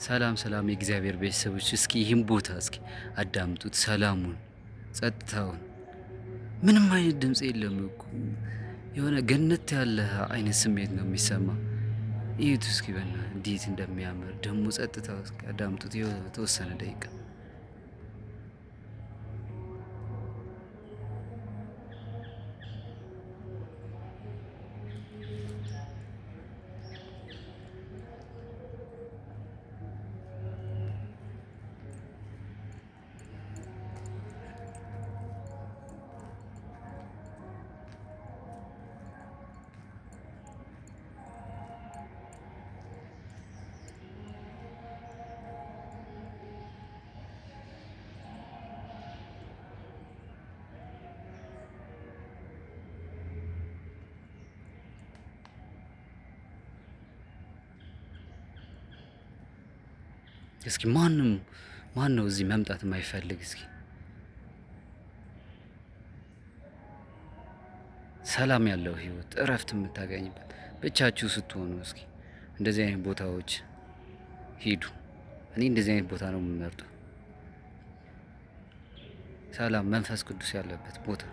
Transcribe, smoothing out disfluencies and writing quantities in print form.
ሰላም ሰላም የእግዚአብሔር ቤተሰቦች፣ እስኪ ይህን ቦታ እስኪ አዳምጡት። ሰላሙን፣ ጸጥታውን፣ ምንም አይነት ድምፅ የለም እኮ የሆነ ገነት ያለ አይነት ስሜት ነው የሚሰማ። ይዩት እስኪ በና እንዴት እንደሚያምር ደግሞ ጸጥታው፣ እስኪ አዳምጡት የተወሰነ ደቂቃ። እስኪ ማን ነው እዚህ መምጣት የማይፈልግ? እስኪ ሰላም ያለው ህይወት፣ እረፍት የምታገኝበት ብቻችሁ ስትሆኑ እስኪ እንደዚህ አይነት ቦታዎች ሂዱ። እኔ እንደዚህ አይነት ቦታ ነው የምመርጠው። ሰላም መንፈስ ቅዱስ ያለበት ቦታ